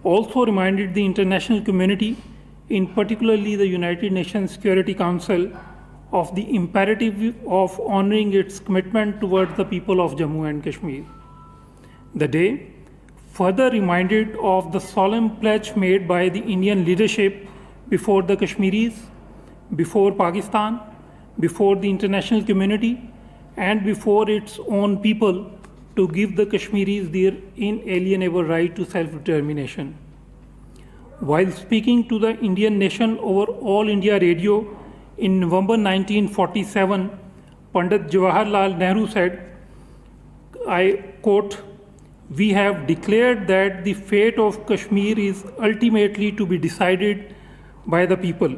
also reminded the international community, in particularly the United Nations Security Council, of the imperative of honoring its commitment towards the people of Jammu and Kashmir. The day further reminded of the solemn pledge made by the Indian leadership before the Kashmiris, before Pakistan, before the international community, and before its own people to give the Kashmiris their inalienable right to self-determination. While speaking to the Indian nation over All India Radio in November 1947, Pandit Jawaharlal Nehru said, I quote, "We have declared that the fate of Kashmir is ultimately to be decided by the people.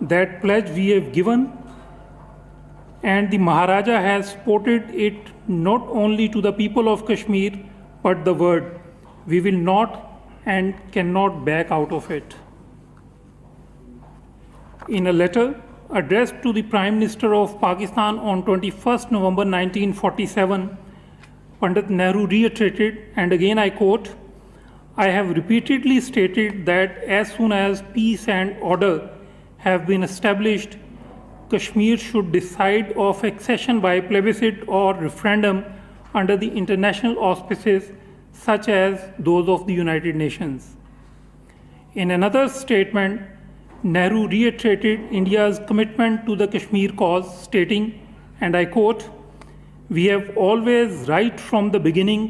That pledge we have given, and the Maharaja has supported it not only to the people of Kashmir, but the world. We will not and cannot back out of it." In a letter addressed to the Prime Minister of Pakistan on 21st November 1947, Pandit Nehru reiterated, and again I quote, "I have repeatedly stated that as soon as peace and order have been established, Kashmir should decide of accession by plebiscite or referendum under the international auspices such as those of the United Nations." In another statement, Nehru reiterated India's commitment to the Kashmir cause, stating, and I quote, "We have always, right from the beginning,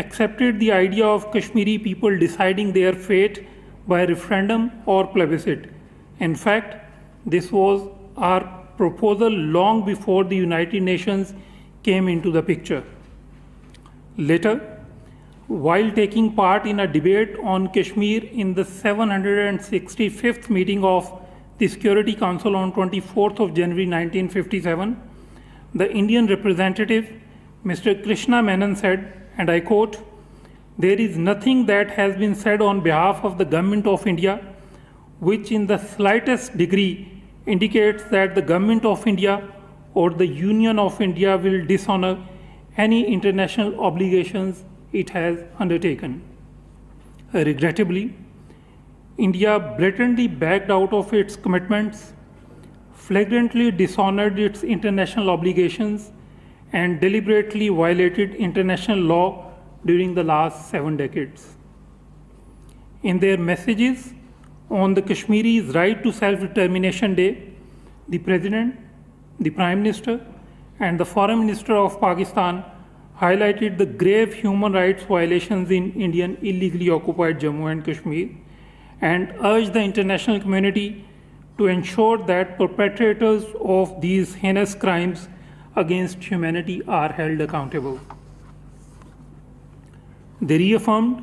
accepted the idea of Kashmiri people deciding their fate by referendum or plebiscite. In fact, this was our proposal long before the United Nations came into the picture." Later, while taking part in a debate on Kashmir in the 765th meeting of the Security Council on 24th of January 1957, the Indian representative, Mr. Krishna Menon, said, and I quote, "There is nothing that has been said on behalf of the Government of India which in the slightest degree indicates that the Government of India or the Union of India will dishonor any international obligations it has undertaken." Regrettably, India blatantly backed out of its commitments, flagrantly dishonored its international obligations, and deliberately violated international law during the last 7 decades. In their messages on the Kashmiris' right to self-determination day, the President, the Prime Minister, and the Foreign Minister of Pakistan highlighted the grave human rights violations in Indian illegally occupied Jammu and Kashmir and urged the international community to ensure that perpetrators of these heinous crimes against humanity are held accountable. They reaffirmed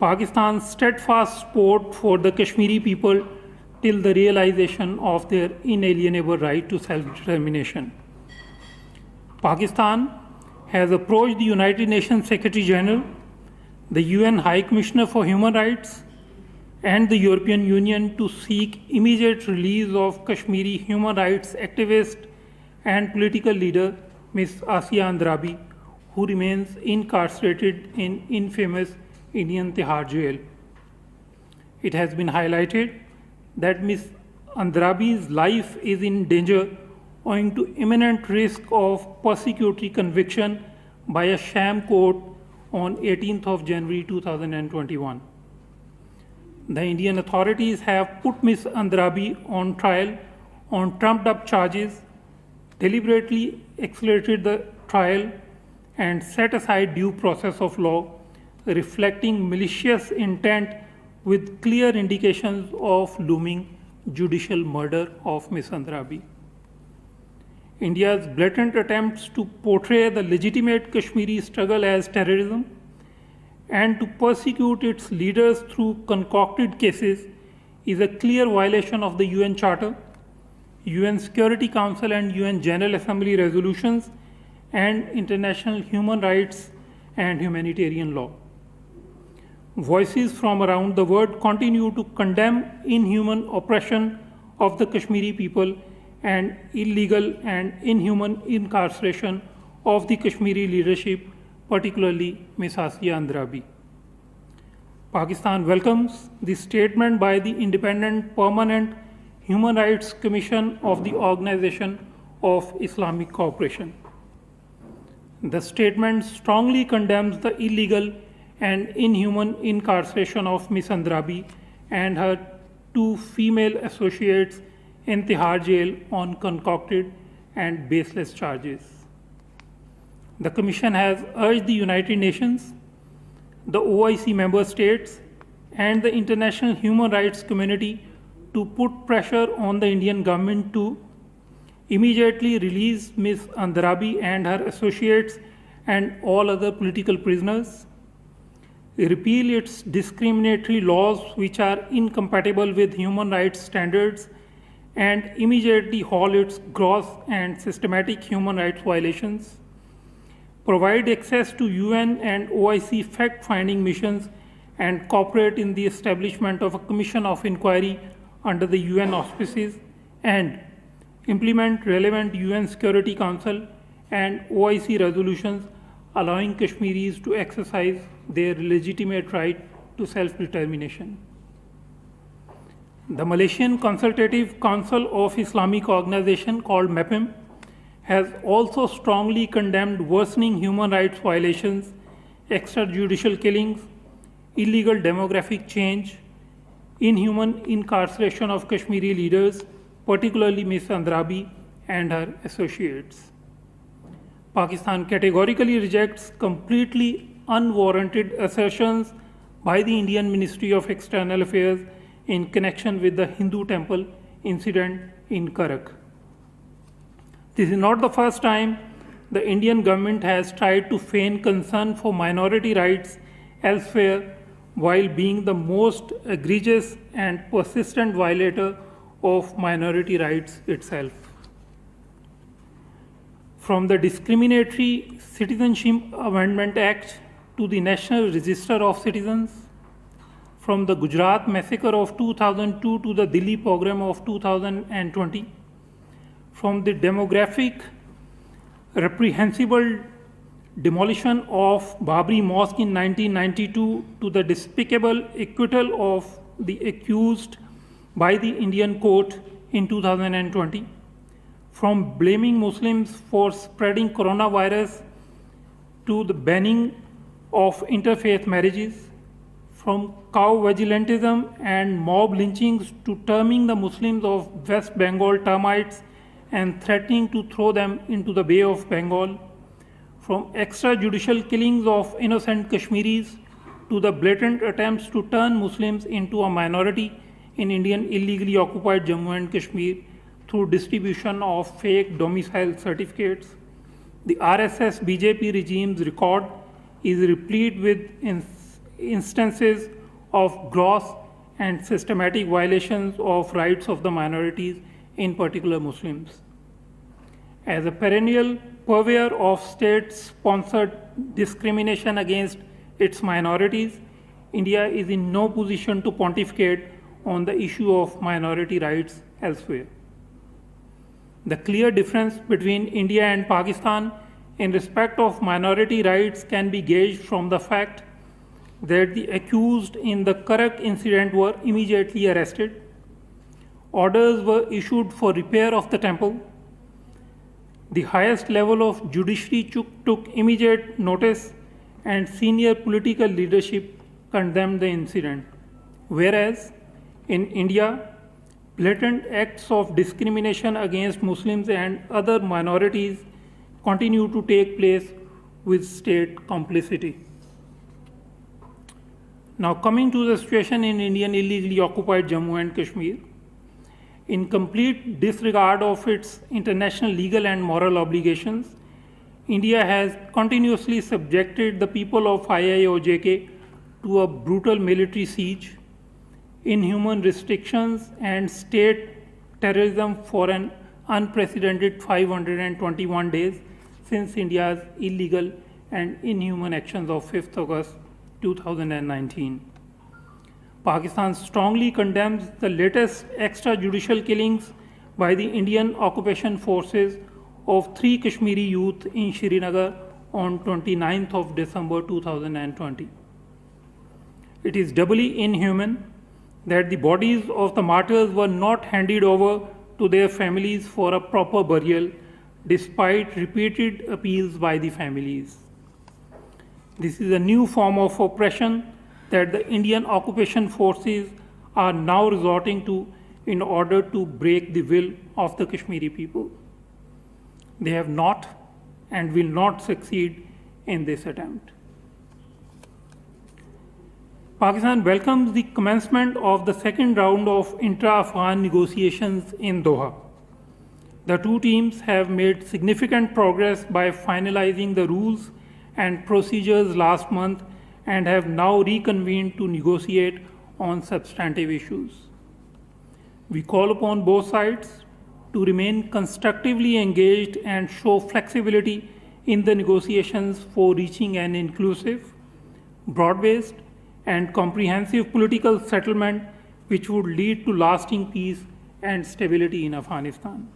Pakistan's steadfast support for the Kashmiri people till the realization of their inalienable right to self-determination. Pakistan has approached the United Nations Secretary General, the UN High Commissioner for Human Rights, and the European Union to seek immediate release of Kashmiri human rights activist and political leader Ms. Asia Andrabi, who remains incarcerated in infamous Indian Tihar jail. It has been highlighted that Ms. Andrabi's life is in danger owing to imminent risk of persecutory conviction by a sham court on 18th of January 2021. The Indian authorities have put Ms. Andrabi on trial on trumped-up charges, deliberately accelerated the trial, and set aside due process of law, reflecting malicious intent with clear indications of looming judicial murder of Ms. Andrabi. India's blatant attempts to portray the legitimate Kashmiri struggle as terrorism and to persecute its leaders through concocted cases is a clear violation of the UN Charter, UN Security Council and UN General Assembly resolutions, and international human rights and humanitarian law. Voices from around the world continue to condemn inhuman oppression of the Kashmiri people and illegal and inhuman incarceration of the Kashmiri leadership, particularly Ms. Asia Andrabi. Pakistan welcomes the statement by the Independent Permanent Human Rights Commission of the Organization of Islamic Cooperation. The statement strongly condemns the illegal and inhuman incarceration of Ms. Andrabi and her two female associates in Tihar jail on concocted and baseless charges. The Commission has urged the United Nations, the OIC member states, and the international human rights community to put pressure on the Indian government to immediately release Ms. Andrabi and her associates and all other political prisoners, repeal its discriminatory laws which are incompatible with human rights standards, and immediately halt its gross and systematic human rights violations, provide access to UN and OIC fact-finding missions, and cooperate in the establishment of a commission of inquiry under the UN auspices, and implement relevant UN Security Council and OIC resolutions allowing Kashmiris to exercise their legitimate right to self-determination. The Malaysian Consultative Council of Islamic Organization, called MEPIM, has also strongly condemned worsening human rights violations, extrajudicial killings, illegal demographic change, inhuman incarceration of Kashmiri leaders, particularly Ms. Andrabi and her associates. Pakistan categorically rejects completely unwarranted assertions by the Indian Ministry of External Affairs in connection with the Hindu temple incident in Karak. This is not the first time the Indian government has tried to feign concern for minority rights elsewhere while being the most egregious and persistent violator of minority rights itself. From the Discriminatory Citizenship Amendment Act to the National Register of Citizens, from the Gujarat massacre of 2002 to the Delhi pogrom of 2020, from the demographic reprehensible demolition of Babri Mosque in 1992 to the despicable acquittal of the accused by the Indian court in 2020, from blaming Muslims for spreading coronavirus to the banning of interfaith marriages, from cow vigilantism and mob lynchings to terming the Muslims of West Bengal termites and threatening to throw them into the Bay of Bengal, from extrajudicial killings of innocent Kashmiris to the blatant attempts to turn Muslims into a minority in Indian illegally occupied Jammu and Kashmir through distribution of fake domicile certificates. The RSS BJP regime's record is replete with instances of gross and systematic violations of rights of the minorities, in particular Muslims. As a perennial purveyor of state-sponsored discrimination against its minorities, India is in no position to pontificate on the issue of minority rights elsewhere. The clear difference between India and Pakistan in respect of minority rights can be gauged from the fact that the accused in the Karak incident were immediately arrested. Orders were issued for repair of the temple. The highest level of judiciary took immediate notice, and senior political leadership condemned the incident. Whereas in India, blatant acts of discrimination against Muslims and other minorities continue to take place with state complicity. Now, coming to the situation in Indian illegally occupied Jammu and Kashmir, in complete disregard of its international legal and moral obligations, India has continuously subjected the people of IIOJK to a brutal military siege, inhuman restrictions, and state terrorism for an unprecedented 521 days since India's illegal and inhuman actions of 5th August 2019. Pakistan strongly condemns the latest extrajudicial killings by the Indian occupation forces of 3 Kashmiri youth in Srinagar on 29th of December 2020. It is doubly inhuman that the bodies of the martyrs were not handed over to their families for a proper burial, despite repeated appeals by the families. This is a new form of oppression that the Indian occupation forces are now resorting to in order to break the will of the Kashmiri people. They have not and will not succeed in this attempt. Pakistan welcomes the commencement of the second round of intra-Afghan negotiations in Doha. The two teams have made significant progress by finalizing the rules and procedures last month and have now reconvened to negotiate on substantive issues. We call upon both sides to remain constructively engaged and show flexibility in the negotiations for reaching an inclusive, broad-based, and comprehensive political settlement which would lead to lasting peace and stability in Afghanistan.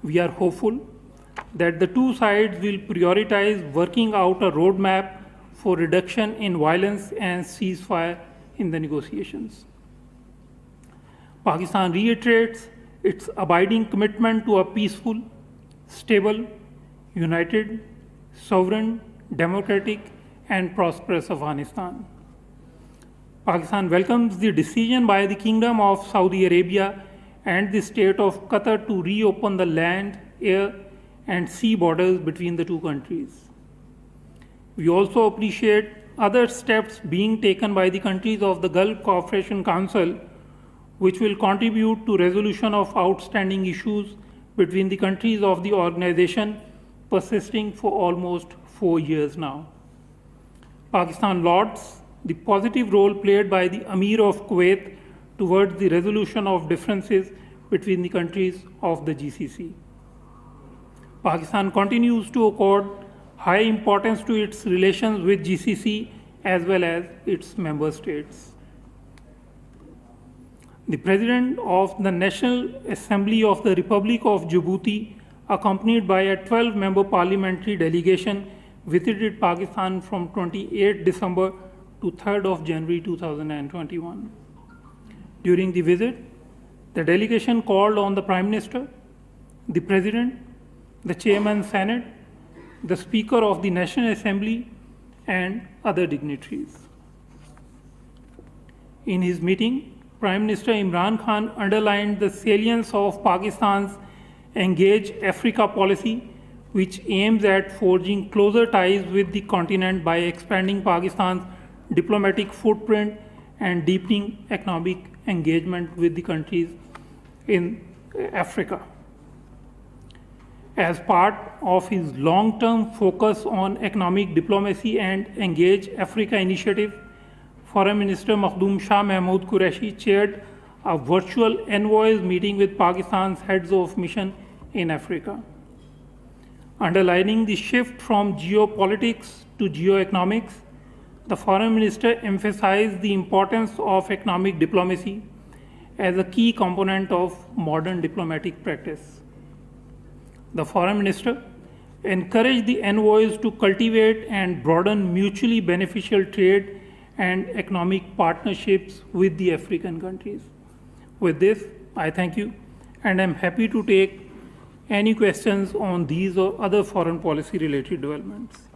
We are hopeful that the two sides will prioritize working out a roadmap for reduction in violence and ceasefire in the negotiations. Pakistan reiterates its abiding commitment to a peaceful, stable, united, sovereign, democratic, and prosperous Afghanistan. Pakistan welcomes the decision by the Kingdom of Saudi Arabia and the State of Qatar to reopen the land, air, and sea borders between the two countries. We also appreciate other steps being taken by the countries of the Gulf Cooperation Council, which will contribute to resolution of outstanding issues between the countries of the organization persisting for almost 4 years now. Pakistan lauds the positive role played by the Amir of Kuwait towards the resolution of differences between the countries of the GCC. Pakistan continues to accord high importance to its relations with GCC as well as its member states. The President of the National Assembly of the Republic of Djibouti, accompanied by a 12-member parliamentary delegation, visited Pakistan from 28 December to 3rd of January 2021. During the visit, the delegation called on the Prime Minister, the President, the Chairman Senate, the Speaker of the National Assembly, and other dignitaries. In his meeting, Prime Minister Imran Khan underlined the salience of Pakistan's Engage Africa policy, which aims at forging closer ties with the continent by expanding Pakistan's diplomatic footprint and deepening economic engagement with the countries in Africa. As part of his long-term focus on economic diplomacy and Engage Africa initiative, Foreign Minister Makhdoom Shah Mahmood Qureshi chaired a virtual envoys meeting with Pakistan's heads of mission in Africa. Underlining the shift from geopolitics to geoeconomics, the Foreign Minister emphasized the importance of economic diplomacy as a key component of modern diplomatic practice. The Foreign Minister encouraged the envoys to cultivate and broaden mutually beneficial trade and economic partnerships with the African countries. With this, I thank you, and I'm happy to take any questions on these or other foreign policy related developments.